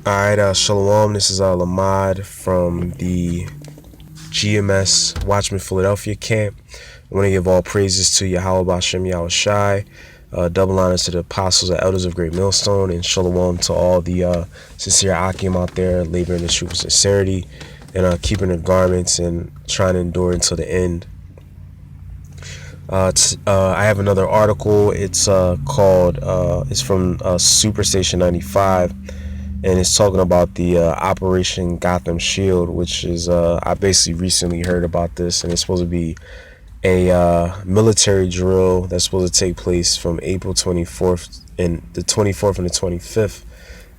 Alright, Shalom. This is Lamad from the GMS Watchman Philadelphia camp. I want to give all praises to Yahweh Bashem Yahweh Shai, double honors to the apostles and elders of Great Millstone, and Shalom to all the sincere Akim out there laboring the truth with sincerity and keeping their garments and trying to endure until the end. I have another article. It's called, it's from Superstation 95. And it's talking about the Operation Gotham Shield, which is, I basically recently heard about this, and it's supposed to be a military drill that's supposed to take place from April 24th and the 24th and the 25th.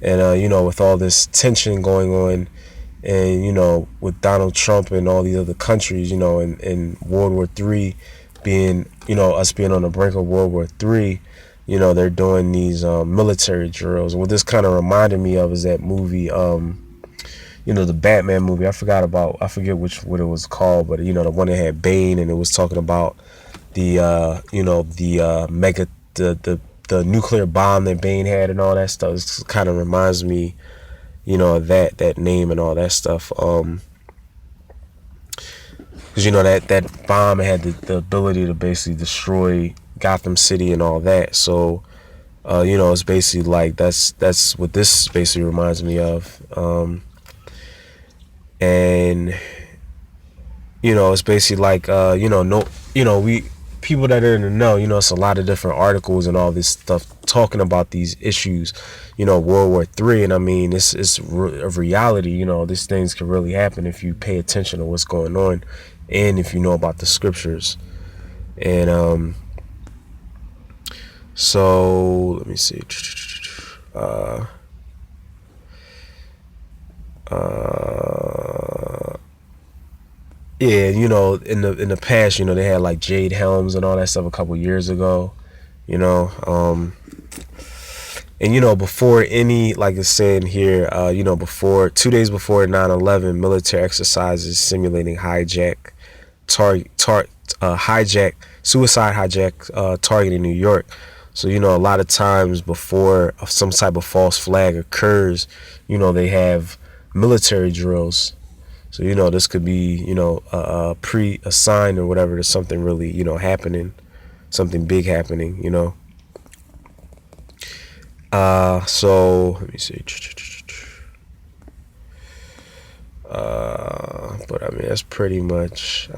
And, with all this tension going on and, with Donald Trump and all these other countries, and World War III being, us being on the brink of World War III, they're doing these military drills. What this kind of reminded me of is that movie, the Batman movie. I forget what it was called, but the one that had Bane, and it was talking about the mega the nuclear bomb that Bane had and all that stuff. It kind of reminds me, of that name and all that stuff. Because that bomb had the ability to basically destroy Gotham City and all that. So it's basically like that's what this basically reminds me of. And it's basically like we people that are in the know, it's a lot of different articles and all this stuff talking about these issues, World War III. And I mean, it's a reality. These things can really happen if you pay attention to what's going on and if you know about the scriptures. And so let me see. Yeah, in the past, they had like Jade Helms and all that stuff a couple years ago, and before any, like it's saying here, before 2 days before 9/11, military exercises simulating suicide hijack target in New York. So a lot of times before some type of false flag occurs, they have military drills. So this could be pre-assigned or whatever to something really happening, something big happening. So let me see. But I mean, that's pretty much,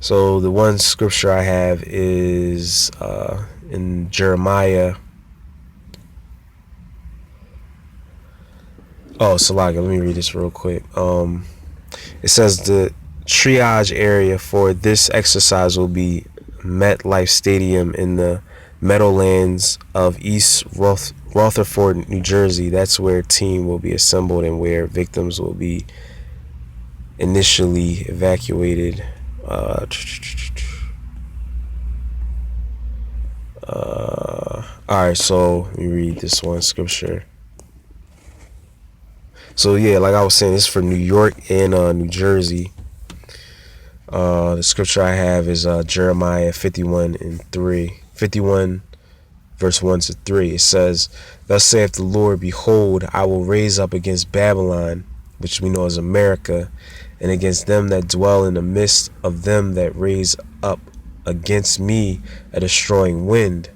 so the one scripture I have is in Jeremiah. Oh, Salaga, let me read this real quick. It says the triage area for this exercise will be MetLife Stadium in the Meadowlands of East Rutherford, New Jersey. That's where a team will be assembled and where victims will be initially evacuated. Alright, so let me read this one scripture. So yeah, like I was saying, it's for New York and New Jersey. The scripture I have is Jeremiah 51 verse 1 to 3. It says, "Thus saith the Lord, behold, I will raise up against Babylon," which we know as America, "and against them that dwell in the midst of them that raise up against me a destroying wind.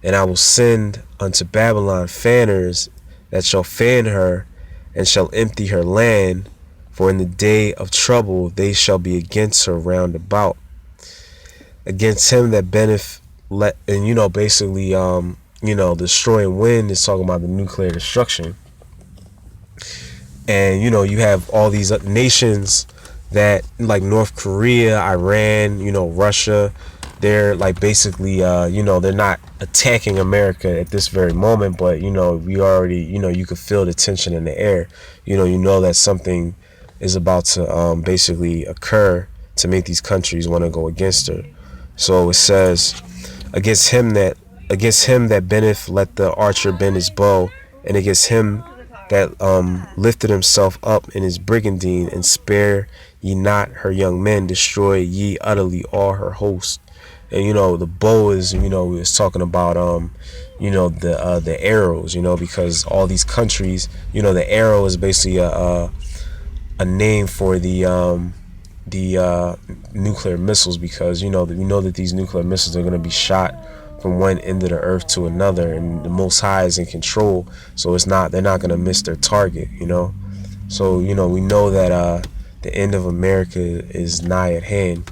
And I will send unto Babylon fanners that shall fan her, and shall empty her land, for in the day of trouble they shall be against her round about. Against him that bendeth," and basically, destroying wind is talking about the nuclear destruction. And you have all these nations that, like North Korea, Iran, Russia, they're like basically, they're not attacking America at this very moment, but we already, you could feel the tension in the air. You know that something is about to basically occur to make these countries want to go against her. So it says, against him that bendeth, let the archer bend his bow, and against him that lifted himself up in his brigandine, and spare ye not her young men, destroy ye utterly all her host. And the bow is, is talking about the arrows, because all these countries, the arrow is basically a name for the nuclear missiles, because we know that these nuclear missiles are going to be shot from one end of the earth to another, and the Most High is in control, so they're not going to miss their target. So we know that the end of America is nigh at hand.